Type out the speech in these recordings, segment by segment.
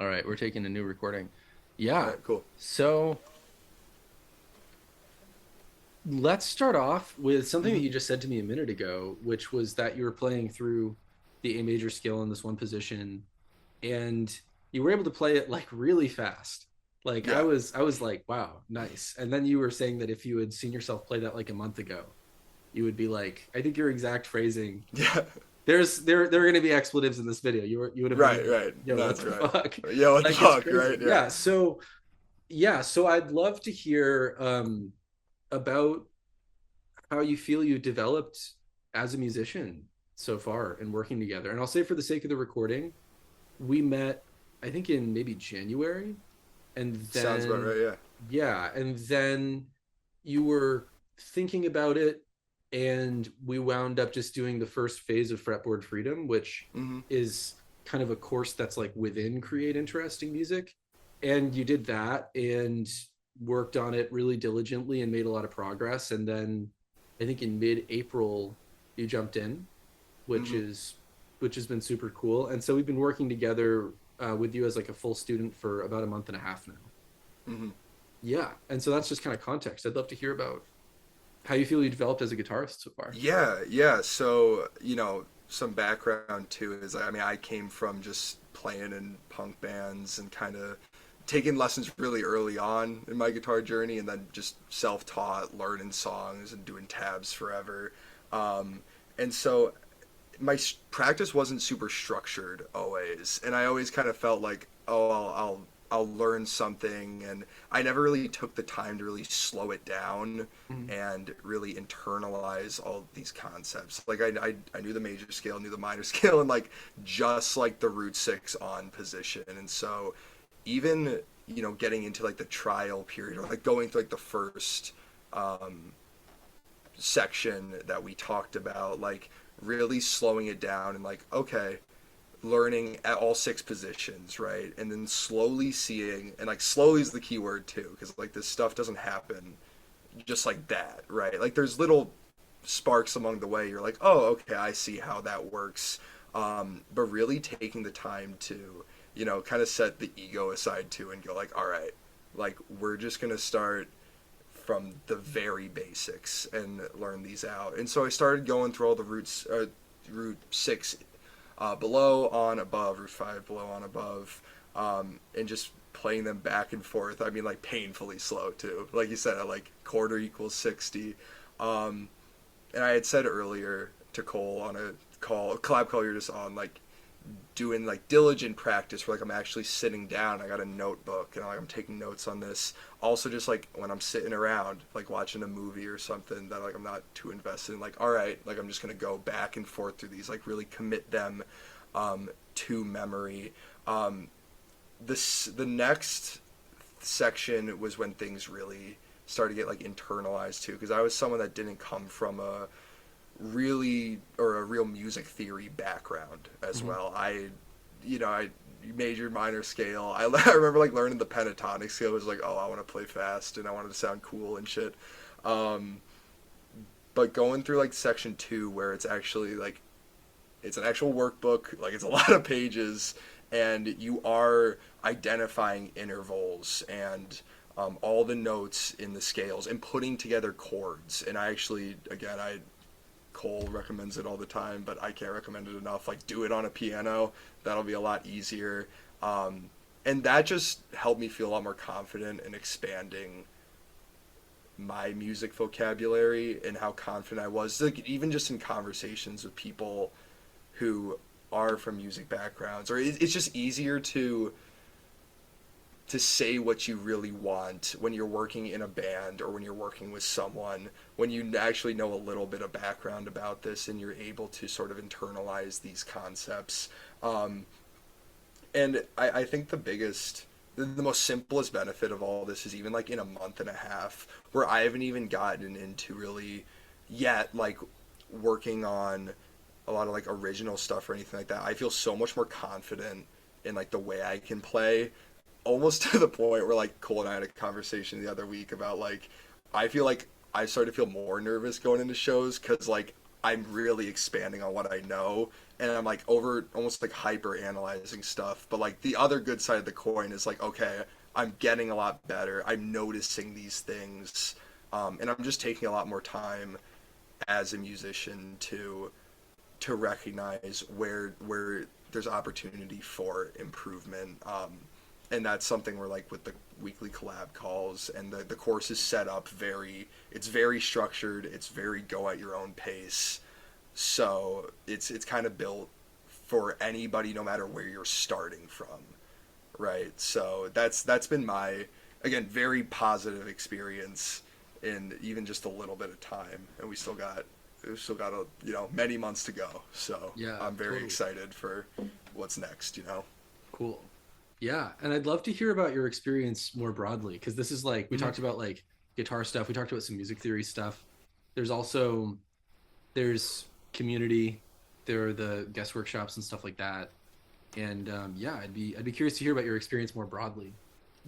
All right, we're taking a new recording. All Yeah. right, cool. So let's start off with something that Hmm. you just said to me a minute ago, which was that you were playing through the A major scale in this one position and you were able to play it like really fast. Like I Yeah. was I was like, wow, nice. And then you were saying that if you had seen yourself play that like a month ago, you would be like, I think your exact phrasing, Yeah. there are going to be expletives in this video. You would have been Right, like, right. yo, what That's the right. fuck? Yeah, what the Like it's fuck, crazy. right? Yeah. Yeah, so I'd love to hear about how you feel you developed as a musician so far and working together. And I'll say for the sake of the recording, we met I think in maybe January, and Sounds about then right, yeah. yeah, and then you were thinking about it, and we wound up just doing the first phase of Fretboard Freedom, which Hmm. is kind of a course that's like within Create Interesting Music. And you did that and worked on it really diligently and made a lot of progress. And then I think in mid-April you jumped in, which Hmm. is which has been super cool. And so we've been working together with you as like a full student for about a month and a half now. Hmm. Yeah, and so that's just kind of context. I'd love to hear about how you feel you developed as a guitarist so far. Yeah, yeah. So, some background too is, I mean, I came from just playing in punk bands and kind of taking lessons really early on in my guitar journey, and then just self-taught, learning songs and doing tabs forever. Um, and so my practice wasn't super structured always, and I always kind of felt like, oh, I'll learn something, and I never really took the time to really slow it down Mhm. and really internalize all these concepts. Like I knew the major scale, knew the minor scale, and like just like the root six on position, and so even getting into like the trial period or like going through like the first um, section that we talked about, like really slowing it down and like, okay, learning at all six positions, right? And then slowly seeing, and like slowly is the key word too, because like this stuff doesn't happen just like that, right? Like there's little sparks along the way. You're like, oh, okay, I see how that works. But really taking the time to, kind of set the ego aside too and go like, all right, like we're just gonna start from the very basics and learn these out. And so I started going through all the roots, root six below, on, above, root five, below, on, above, and just playing them back and forth. I mean, like painfully slow too. Like you said, at like quarter equals 60. Um, and I had said earlier to Cole on a collab call you're just on, like doing like diligent practice where like I'm actually sitting down. I got a notebook and like I'm taking notes on this. Also, just like when I'm sitting around, like watching a movie or something that like I'm not too invested in. Like, all right, like I'm just gonna go back and forth through these. Like really commit them to memory. Um, the next section was when things really started to get like internalized too, because I was someone that didn't come from a real music theory background as Mhm. well. I major minor scale. I remember like learning the pentatonic scale. It was like, oh, I want to play fast and I wanted to sound cool and shit. Um, but going through like section two, where it's actually like it's an actual workbook, like it's a lot of pages, and you are identifying intervals and all the notes in the scales and putting together chords. And I actually, again, I Cole recommends it all the time, but I can't recommend it enough. Like, do it on a piano. That'll be a lot easier. And that just helped me feel a lot more confident in expanding my music vocabulary and how confident I was. Like, even just in conversations with people who are from music backgrounds, or it's just easier to say what you really want when you're working in a band or when you're working with someone, when you actually know a little bit of background about this and you're able to sort of internalize these concepts. And I think the most simplest benefit of all this is even like in a month and a half, where I haven't even gotten into really yet, like working on a lot of like original stuff or anything like that. I feel so much more confident in like the way I can play, almost to the point where like Cole and I had a conversation the other week about like I feel like I started to feel more nervous going into shows because like I'm really expanding on what I know, and I'm like over almost like hyper analyzing stuff. But like the other good side of the coin is like, okay, I'm getting a lot better. I'm noticing these things, and I'm just taking a lot more time as a musician to recognize where there's opportunity for improvement. And that's something where like with the weekly collab calls and the course is set up it's very structured, it's very go at your own pace, so it's kind of built for anybody no matter where you're starting from, right? So that's been my, again, very positive experience in even just a little bit of time, and we still got a, many months to go. So Yeah, I'm very totally. excited for what's next. Cool. Yeah, and I'd love to hear about your experience more broadly because this is like we Mm-hmm. talked about like guitar stuff, we talked about some music theory stuff. There's also there's community, there are the guest workshops and stuff like that. And yeah, I'd be curious to hear about your experience more broadly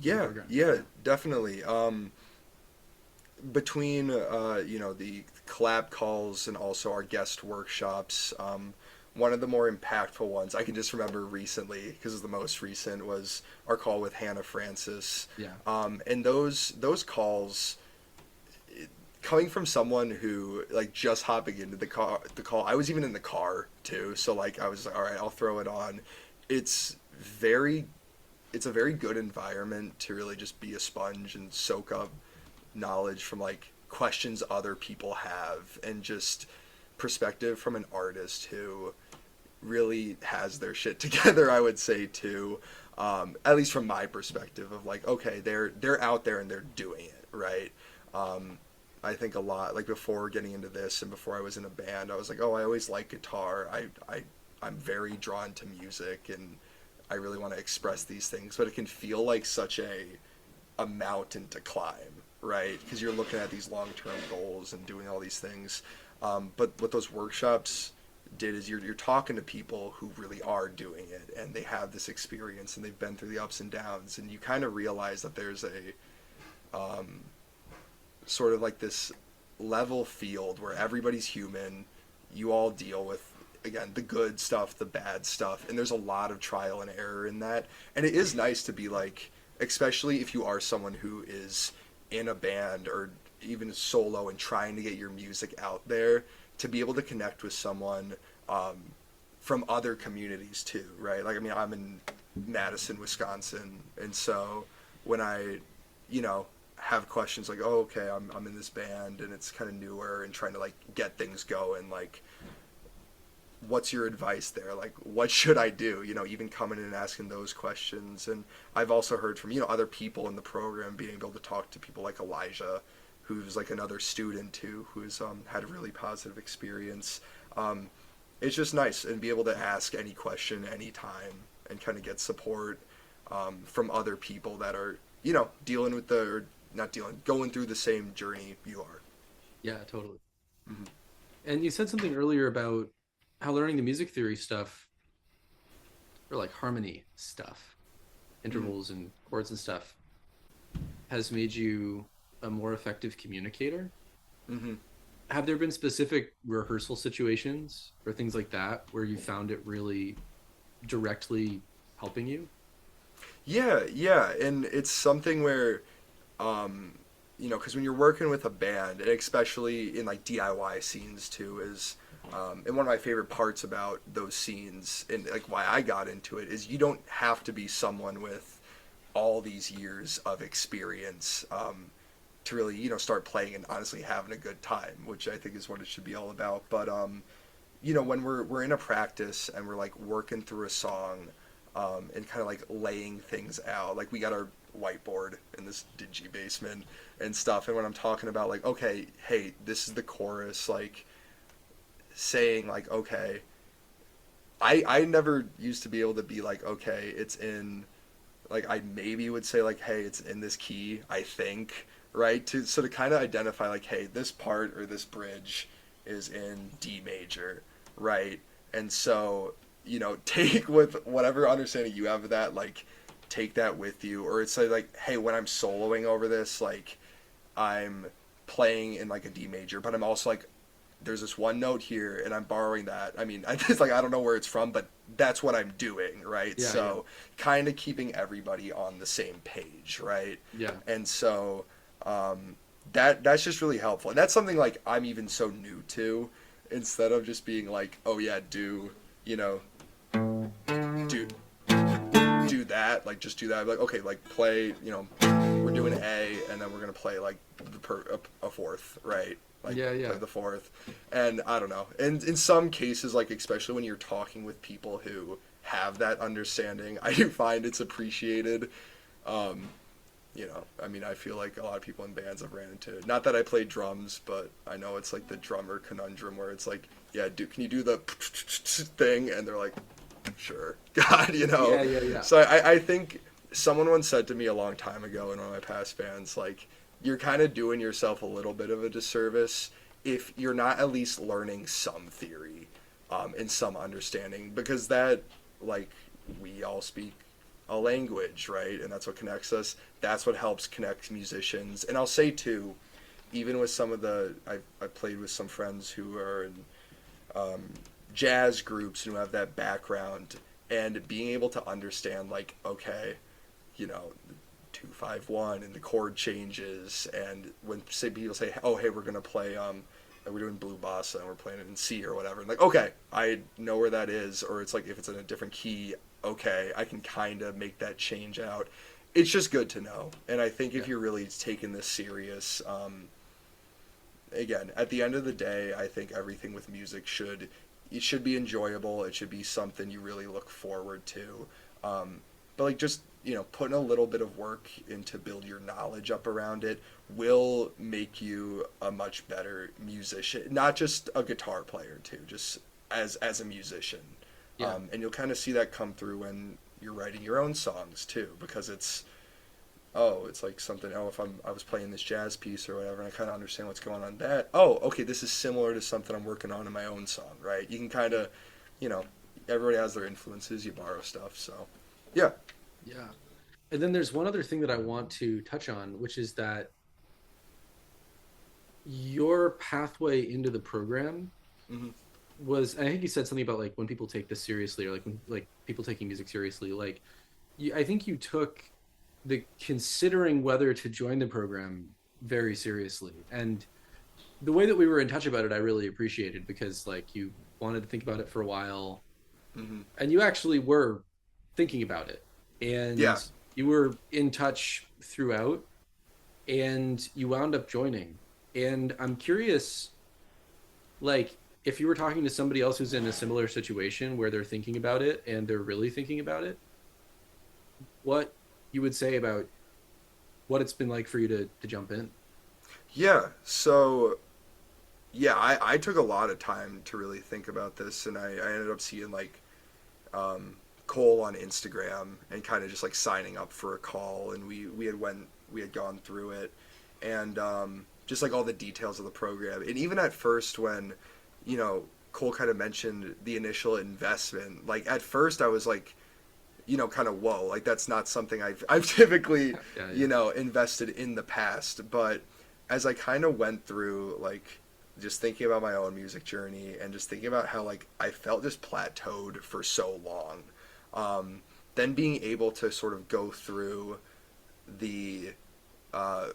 in the Yeah, program. yeah, definitely. Between the collab calls and also our guest workshops, one of the more impactful ones I can just remember recently because it's the most recent was our call with Hannah Francis, Yeah. and those calls, coming from someone who like just hopping into the call, I was even in the car too, so like I was like, all right, I'll throw it on. It's very it's a very good environment to really just be a sponge and soak up knowledge from like questions other people have and just perspective from an artist who really has their shit together, I would say too. At least from my perspective of like, okay, they're out there and they're doing it, right? Um, I think a lot like before getting into this and before I was in a band, I was like, oh, I always like guitar. I'm very drawn to music and I really want to express these things, but it can feel like such a mountain to climb, right? Because you're looking at these long term goals and doing all these things. But what those workshops did is you're talking to people who really are doing it and they have this experience and they've been through the ups and downs, and you kind of realize that there's sort of like this level field where everybody's human. You all deal with, again, the good stuff, the bad stuff, and there's a lot of trial and error in that. And it is nice to be like, especially if you are someone who is in a band or even solo and trying to get your music out there, to be able to connect with someone um, from other communities too, right? Like, I mean, I'm in Madison, Wisconsin, and so when I, you know, have questions like, oh, okay, I'm in this band and it's kind of newer and trying to like get things going, like, what's your advice there? Like, what should I do? Even coming in and asking those questions. And I've also heard from, other people in the program being able to talk to people like Elijah, who's like another student too, who's had a really positive experience. Um, it's just nice and be able to ask any question anytime and kind of get support from other people that are, dealing with or not dealing, going through the same journey you are. Yeah, totally. Mm-hmm. And you said something earlier about how learning the music theory stuff or like harmony stuff, intervals and chords and stuff has made you a more effective communicator. Mm-hmm. Have there been specific rehearsal situations or things like that where you found it really directly helping you? Yeah, yeah, and it's something where, because when you're working with a band, and especially in like DIY scenes too, and one of my favorite parts about those scenes and like why I got into it is you don't have to be someone with all these years of experience to really, start playing and honestly having a good time, which I think is what it should be all about. But when we're in a practice and we're like working through a song and kind of like laying things out, like we got our whiteboard in this dingy basement and stuff, and when I'm talking about like, okay, hey, this is the chorus, like saying like, okay, I never used to be able to be like, okay, it's in, like, I maybe would say like, hey, it's in this key, I think, right? To kind of identify like, hey, this part or this bridge is in D major, right? And so, take with whatever understanding you have of that, like, take that with you. Or it's like, hey, when I'm soloing over this, like, I'm playing in like a D major, but I'm also like there's this one note here and I'm borrowing that. I mean, it's like I don't know where it's from, but that's what I'm doing, right? Yeah, yeah, So kind of keeping everybody on the same page, right? yeah, And so that's just really helpful. And that's something like I'm even so new to, instead of just being like, oh yeah, you know, do do that, like just do that. Like okay, like play, we're doing A, and then we're gonna play like a fourth, right? Like yeah, play yeah, the fourth, and I don't know. And in some cases, like especially when you're talking with people who have that understanding, I do find it's appreciated. Um, I mean, I feel like a lot of people in bands I've ran into. Not that I play drums, but I know it's like the drummer conundrum where it's like, yeah, can you do the thing? And they're like, sure, God, yeah, yeah, yeah, So I think someone once said to me a long time ago in one of my past bands, like, you're kind of doing yourself a little bit of a disservice if you're not at least learning some theory and some understanding, because that, like, we all speak a language, right? And that's what connects us. That's what helps connect musicians. And I'll say, too, even with some of I've played with some friends who are in um, jazz groups and who have that background, and being able to understand like okay, 2-5-1 and the chord changes, and when say people say oh hey we're gonna play we're doing blue bossa and we're playing it in C or whatever, and like okay I know where that is, or it's like if it's in a different key, okay I can kind of make that change out. It's just good to know. And I think yeah, if you're really taking this serious, again, at the end of the day, I think everything with music should be enjoyable. It should be something you really look forward to. But like just putting a little bit of work in to build your knowledge up around it will make you a much better musician, not just a guitar player too, just as a musician. yeah. And you'll kind of see that come through when you're writing your own songs too, because it's like something. Oh, if I was playing this jazz piece or whatever, and I kind of understand what's going on. That okay, this is similar to something I'm working on in my own song, right? You can kind of, you know, everybody has their influences. You borrow stuff, so yeah. Yeah. And then there's one other thing that I want to touch on, which is that your pathway into the program Hmm. was, I think you said something about like when people take this seriously, or like when like people taking music seriously, like I think you took the considering whether to join the program very seriously. And the way that we were in touch about it, I really appreciated, because like you wanted to think about it for a while, Hmm. and you actually were thinking about it, and Yeah. you were in touch throughout, and you wound up joining. And I'm curious, like, if you were talking to somebody else who's in a similar situation where they're thinking about it and they're really thinking about it, what you would say about what it's been like for you to jump in. Yeah. So yeah, I took a lot of time to really think about this, and I ended up seeing like um, Cole on Instagram and kind of just like signing up for a call, and we had gone through it, and just like all the details of the program, and even at first when Cole kind of mentioned the initial investment, like at first I was like kind of whoa, like that's not something I've typically Yeah, yeah, invested in the past, but as I kind of went through like just thinking about my own music journey and just thinking about how like I felt just plateaued for so long, um, then being able to sort of go through the uh,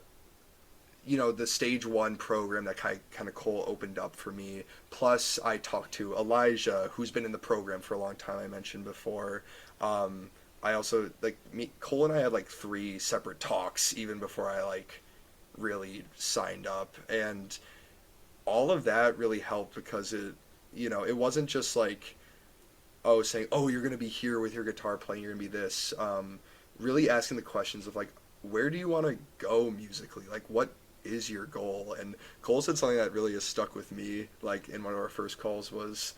the stage one program that kind of Cole opened up for me. Plus, I talked to Elijah, who's been in the program for a long time. I mentioned before. Um, I also like Cole and I had like 3 separate talks even before I like really signed up, and all of that really helped because it wasn't just like saying you're gonna be here with your guitar playing, you're gonna be this. Really asking the questions of like where do you want to go musically, like what is your goal? And Cole said something that really has stuck with me. Like in one of our first calls was,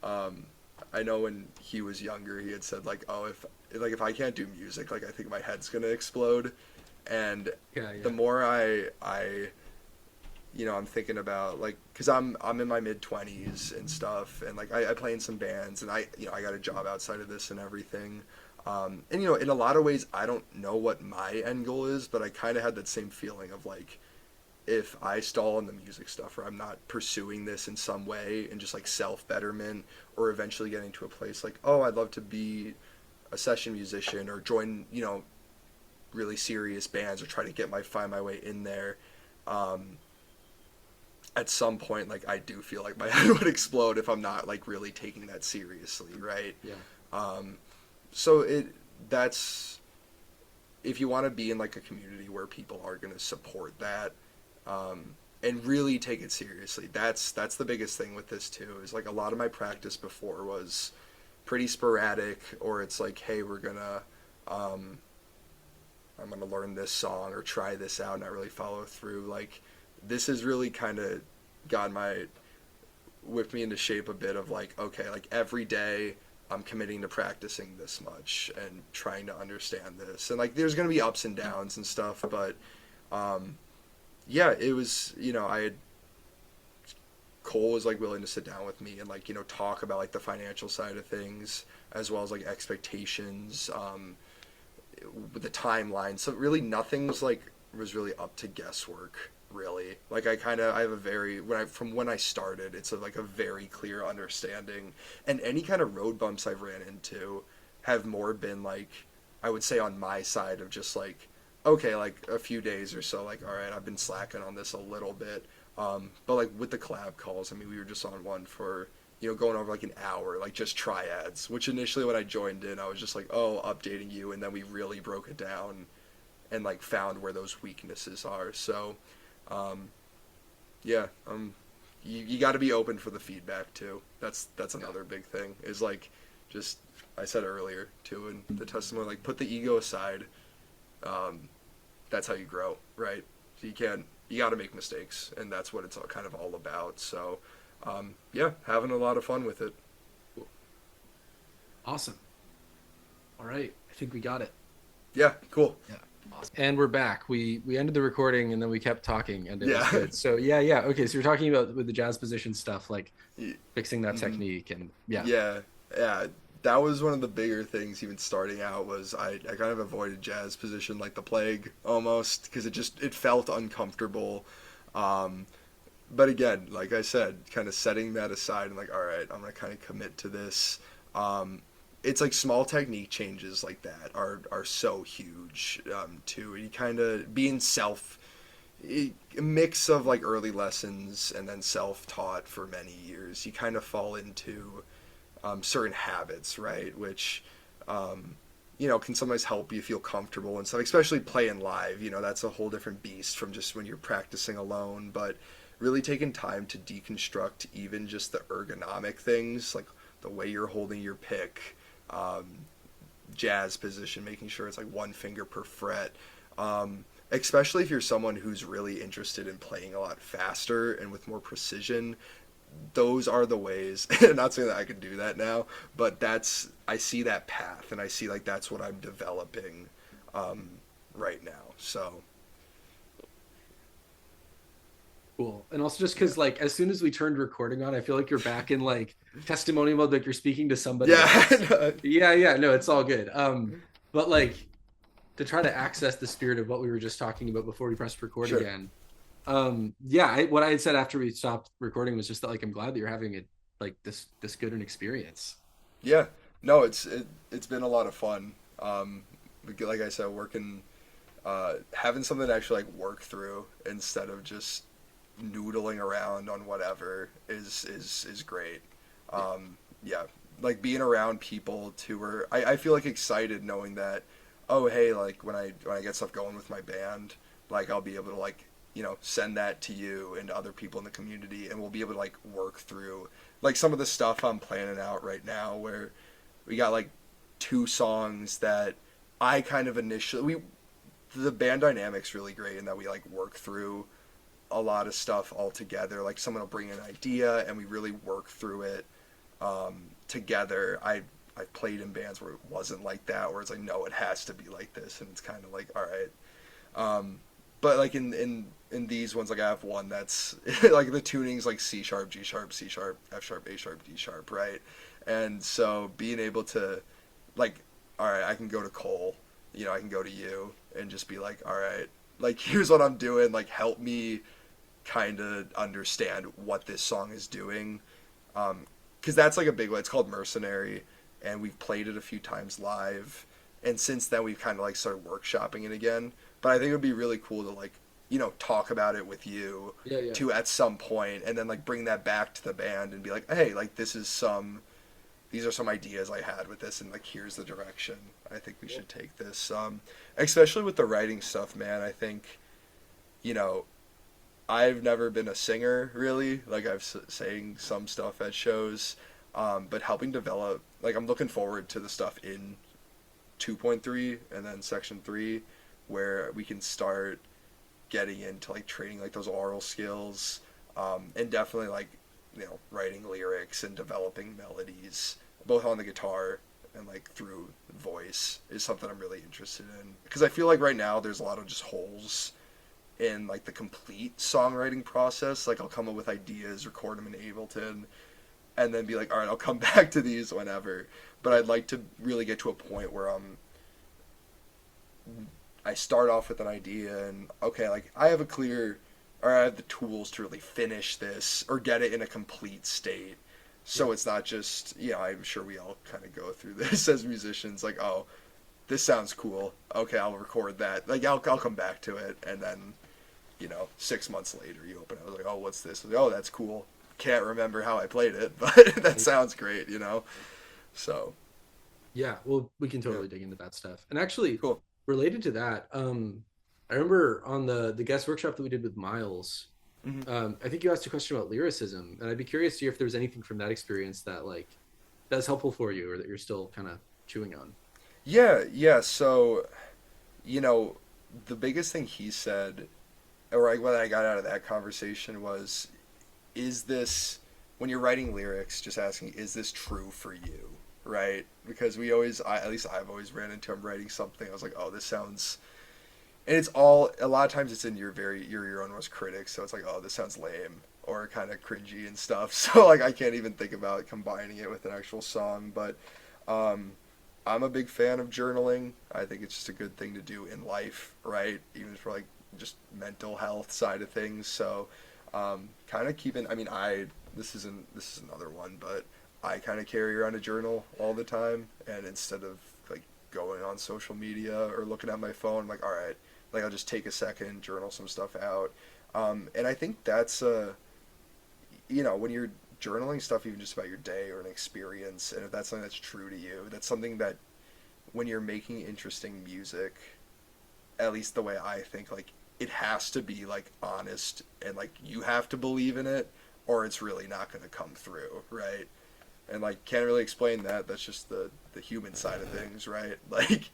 um, I know when he was younger, he had said like, "Oh, if I can't do music, like I think my head's gonna explode." And yeah, the yeah, more I'm thinking about like, cause I'm in my mid 20s and stuff, and like I play in some bands, and I got a job outside of this and everything. And in a lot of ways, I don't know what my end goal is, but I kind of had that same feeling of like, if I stall on the music stuff or I'm not pursuing this in some way and just like self betterment or eventually getting to a place like, oh, I'd love to be a session musician or join, really serious bands or try to find my way in there. Um, at some point, like I do feel like my head would explode if I'm not like really taking that seriously, right? Yeah. Um, so that's if you want to be in like a community where people are going to support that, and really take it seriously. That's the biggest thing with this too. Is like a lot of my practice before was pretty sporadic, or it's like, hey, um, I'm gonna learn this song or try this out, and not really follow through. Like this has really kind of got my whipped me into shape a bit of like, okay, like every day I'm committing to practicing this much and trying to understand this. And like there's gonna be ups and downs and stuff, but um, yeah, it was I had Cole was like willing to sit down with me and like talk about like the financial side of things as well as like expectations, with the timeline. So really nothing was really up to guesswork. Really, like I have a very when I started, it's like a very clear understanding, and any kind of road bumps I've ran into have more been like I would say on my side of just like okay, like a few days or so, like all right, I've been slacking on this a little bit, but like with the collab calls, I mean, we were just on one for going over like an hour, like just triads. Which initially when I joined in, I was just like, oh, updating you, and then we really broke it down and like found where those weaknesses are. So, um, yeah, you got to be open for the feedback too. That's another big thing. Is like just I said earlier too in the testimony, like put the ego aside. Um, that's how you grow, right? So you got to make mistakes, and that's what it's all kind of all about. So, yeah, having a lot of fun with it. Awesome. All right. I think we got it. Yeah, cool. Yeah. Awesome. And we're back. We ended the recording and then we kept talking and it was Yeah. good. So yeah. Okay. So you're talking about with the jazz position stuff, like fixing that Mm-hmm. technique and yeah. Yeah, yeah. That was one of the bigger things even starting out was I kind of avoided jazz position like the plague almost because it felt uncomfortable. Um, but again, like I said, kind of setting that aside and like, all right, I'm gonna kind of commit to this. Um, it's like small technique changes like that are so huge, too. And you kind of being a mix of like early lessons and then self taught for many years. You kind of fall into certain habits, right? Which can sometimes help you feel comfortable and stuff, especially playing live. That's a whole different beast from just when you're practicing alone. But really taking time to deconstruct even just the ergonomic things, like the way you're holding your pick, um, jazz position, making sure it's like one finger per fret. Especially if you're someone who's really interested in playing a lot faster and with more precision, those are the ways. Not saying that I could do that now, but I see that path and I see like that's what I'm developing um, right now. So Cool. And also just yeah, because like as soon as we turned recording on, I feel like you're back in like testimonial mode, like you're speaking to somebody else. yeah, Yeah. No, it's all good. But like to try to access the spirit of what we were just talking about before we pressed record sure, again. What I had said after we stopped recording was just that like I'm glad that you're having it like this good an experience. yeah. No, it's been a lot of fun. Like I said, working, having something to actually like work through instead of just noodling around on whatever is great. Yeah. Yeah, like being around people too, where I feel like excited knowing that, oh hey, like when I get stuff going with my band, like I'll be able to like send that to you and to other people in the community, and we'll be able to like work through like some of the stuff I'm planning out right now, where we got like two songs that I kind of initially we the band dynamic's really great in that we like work through a lot of stuff all together. Like someone will bring an idea and we really work through it together. I've played in bands where it wasn't like that, where it's like no, it has to be like this, and it's kind of like all right. But like in these ones, like I have one that's like the tuning's like C sharp, G sharp, C sharp, F sharp, A sharp, D sharp, right? And so being able to like, all right, I can go to Cole, I can go to you and just be like, all right, like here's what I'm doing, like help me kind of understand what this song is doing. Because that's like a big one. It's called Mercenary, and we've played it a few times live. And since then, we've kind of like started workshopping it again. But I think it would be really cool to like, talk about it with you Yeah, yeah. to at some point, and then like bring that back to the band and be like, hey, like these are some ideas I had with this, and like here's the direction I think we Cool. should take this. Especially with the writing stuff, man. I think, you know, I've never been a singer really. Like I've sang some stuff at shows, but helping develop, like I'm looking forward to the stuff in 2.3 and then section 3 where we can start getting into like training like those oral skills, and definitely like writing lyrics and developing melodies both on the guitar and like through voice is something I'm really interested in because I feel like right now there's a lot of just holes in like the complete songwriting process. Like I'll come up with ideas, record them in Ableton, and then be like, all right, I'll come back to these whenever. But I'd like to really get to a point where I start off with an idea and okay, like I have a clear, or I have the tools to really finish this or get it in a complete state. Yeah. So it's not just, I'm sure we all kind of go through this as musicians, like, oh, this sounds cool. Okay, I'll record that. Like, I'll come back to it, and then, 6 months later, you open it. I was like, oh, what's this? Like, oh, that's cool. Can't remember how I played it, but that sounds great. So, Yeah, well, we can yeah, totally dig into that stuff. And actually, cool. related to that, I remember on the guest workshop that we did with Miles, Hmm. I think you asked a question about lyricism, and I'd be curious to hear if there's anything from that experience that like that's helpful for you or that you're still kind of chewing on. Yeah, yeah. So, you know, the biggest thing he said, or like what I got out of that conversation was, is this, when you're writing lyrics, just asking, is this true for you? Right? Because at least I've always ran into him writing something. I was like, oh, this sounds, and it's all, a lot of times it's in you're your own worst critic. So it's like, oh, this sounds lame or kind of cringy and stuff. So like, I can't even think about combining it with an actual song. But um, I'm a big fan of journaling. I think it's just a good thing to do in life, right? Even for like just mental health side of things. So, kind of keeping. I mean, this is another one, but I kind of carry around a journal all the time, and instead of like going on social media or looking at my phone, I'm like, all right, like I'll just take a second, journal some stuff out, and I think that's when you're journaling stuff, even just about your day or an experience, and if that's something that's true to you, that's something that when you're making interesting music, at least the way I think, like it has to be like honest and like you have to believe in it or it's really not going to come through, right? And like can't really explain that. That's just the human side of things, right? Like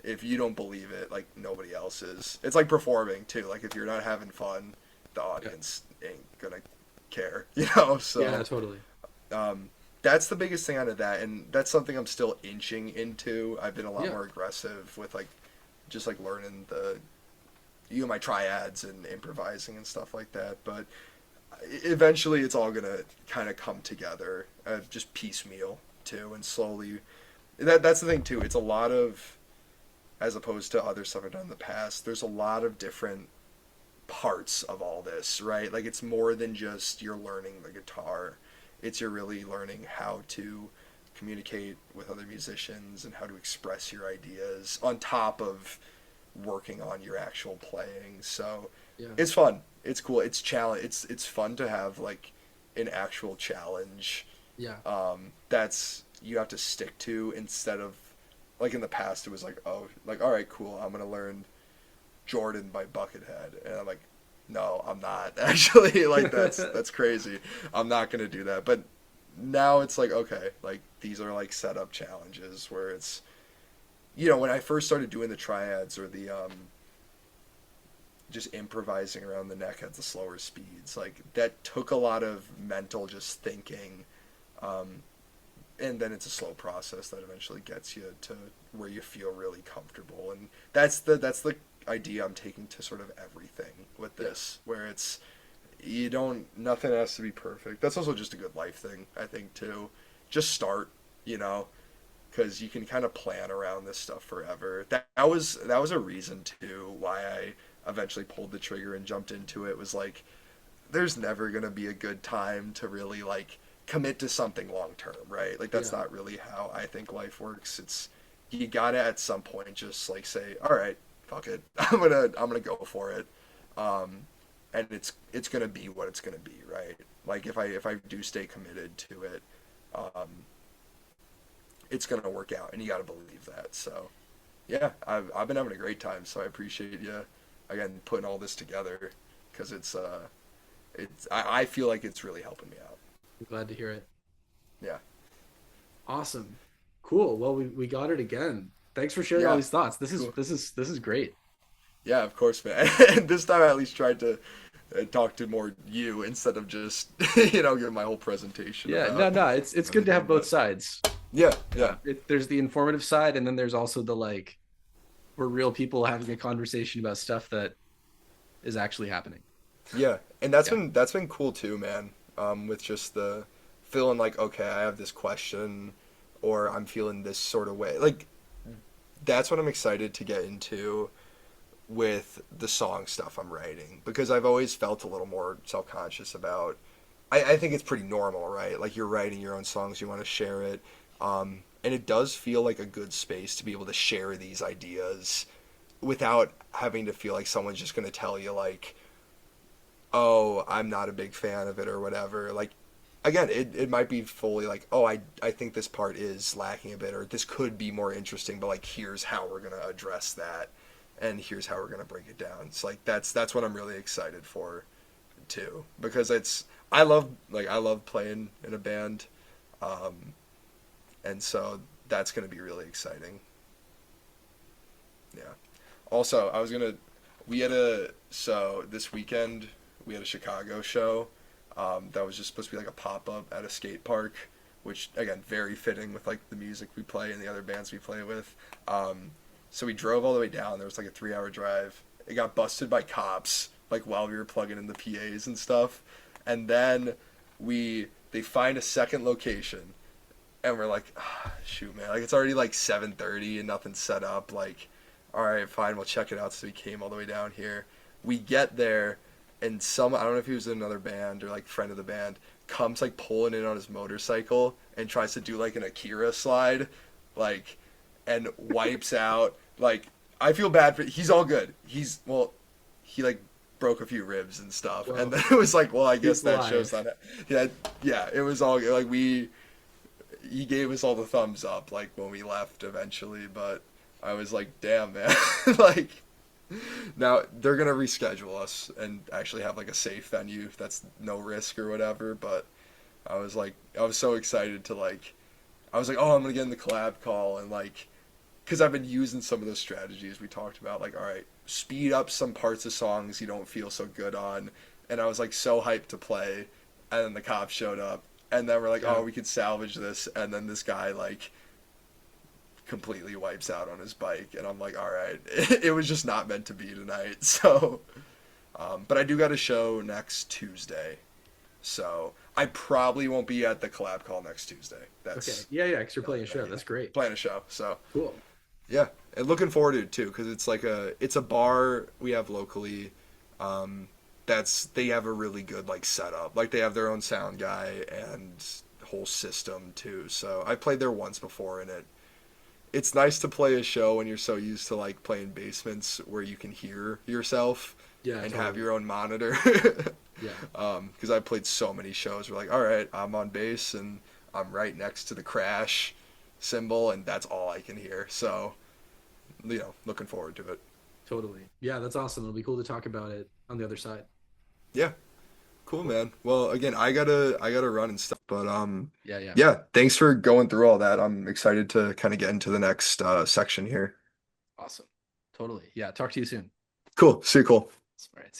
if you don't believe it, like nobody else is. It's like performing too. Like if you're not having fun, the Yeah, audience ain't gonna care. yeah, So totally. um, that's the biggest thing out of that, and that's something I'm still inching into. I've been a lot Yeah, more aggressive with like just like learning my triads and improvising and stuff like that. But eventually, it's all gonna kind of come together, just piecemeal too, and slowly. That's the thing too. It's a lot of, as opposed to other stuff I've done in the past. There's a lot of different parts of all this, right? Like it's more than just you're learning the guitar. It's you're really learning how to communicate with other musicians and how to express your ideas on top of working on your actual playing. So yeah, it's fun. It's cool. It's challenge. It's fun to have like an actual challenge. yeah, That's you have to stick to instead of like in the past it was like, oh, like all right, cool. I'm gonna learn Jordan by Buckethead, and I'm like, no, I'm not actually. Like that's crazy. I'm not gonna do that. But now it's like okay, like these are like set up challenges where it's when I first started doing the triads or the just improvising around the neck at the slower speeds, like that took a lot of mental just thinking, um, and then it's a slow process that eventually gets you to where you feel really comfortable, and that's the idea I'm taking to sort of everything with yeah, this, where it's you don't nothing has to be perfect. That's also just a good life thing, I think too. Just start, you know, because you can kind of plan around this stuff forever. That was a reason too why I eventually pulled the trigger and jumped into it. Was like there's never gonna be a good time to really like commit to something long term, right? Like that's Yeah. not really how I think life works. It's you gotta at some point just like say, all right, fuck it, I'm gonna go for it, um, and it's gonna be what it's gonna be, right? Like if I do stay committed to it, um, it's gonna work out, and you gotta believe that. So yeah, I've been having a great time. So I appreciate you again putting all this together because I feel like it's really helping me out. I'm glad to hear it. Yeah, Awesome. Cool. Well, we got it again. Thanks for sharing all yeah, these thoughts. cool. This is great. Yeah, of course, man. And this time I at least tried to talk to more you instead of just give my whole presentation Yeah, about no, it's good to have everything. both But sides. yeah, yeah, Yeah, there's the informative side, and then there's also the like we're real people having a conversation about stuff that is actually happening. yeah, and that's Yeah, been cool too, man. With just the feeling like okay, I have this question, or I'm feeling this sort of way. Like that's what I'm excited to get into with the song stuff I'm writing because I've always felt a little more self conscious about. I think it's pretty normal, right? Like you're writing your own songs, you want to share it, and it does feel like a good space to be able to share these ideas without having to feel like someone's just going to tell you like, oh, I'm not a big fan of it or whatever. Like again, it might be fully like, oh, I think this part is lacking a bit, or this could be more interesting, but like here's how we're gonna address that, and here's how we're gonna break it down. It's like that's what I'm really excited for, too, because I love playing in a band, um, and so that's gonna be really exciting. Yeah. Also, we had a so this weekend we had a Chicago show that was just supposed to be like a pop up at a skate park, which again very fitting with like the music we play and the other bands we play with. So we drove all the way down. There was like a 3 hour drive. It got busted by cops like while we were plugging in the PAs and stuff, and then we they find a second location, and we're like, ah, shoot, man, like it's already like 7:30 and nothing's set up. Like, all right, fine, we'll check it out. So we came all the way down here. We get there, and I don't know if he was in another band or like friend of the band comes like pulling in on his motorcycle and tries to do like an Akira slide, like, and wipes out. Like, I feel bad for. He's all good. He like broke a few ribs and stuff, and well, then it was like, well, I guess he's that shows live. that. Yeah, yeah, it was all like he gave us all the thumbs up like when we left eventually, but I was like, damn, man, like now they're gonna reschedule us and actually have like a safe venue that's no risk or whatever. But I was so excited to like, I was like, oh, I'm gonna get in the collab call and like, because I've been using some of those strategies we talked about, like, all right, speed up some parts of songs you don't feel so good on, and I was like so hyped to play, and then the cops showed up, and then we're like, Yeah, oh, we could salvage this, and then this guy like completely wipes out on his bike, and I'm like, all right, it was just not meant to be tonight. So, but I do got a show next Tuesday, so I probably won't be at the collab call next Tuesday. okay. That's Yeah, because you're the only playing a show. thing. That's great. Playing a show, so Cool. yeah, and looking forward to it too because it's a bar we have locally. That's they have a really good like setup. Like they have their own sound guy and whole system too. So I played there once before, and it's nice to play a show when you're so used to like playing basements where you can hear yourself Yeah, and have totally. your own monitor. Yeah, Because I played so many shows where like, all right, I'm on bass and I'm right next to the crash cymbal, and that's all I can hear. So looking forward to it. totally. Yeah, that's awesome. It'll be cool to talk about it on the other side. Yeah, cool, Cool. man. Well, again, I gotta run and stuff, but Yeah, yeah. yeah, thanks for going through all that. I'm excited to kind of get into the next section here. Awesome. Totally. Yeah. Talk to you soon. Cool, see you, cool. All right. See you.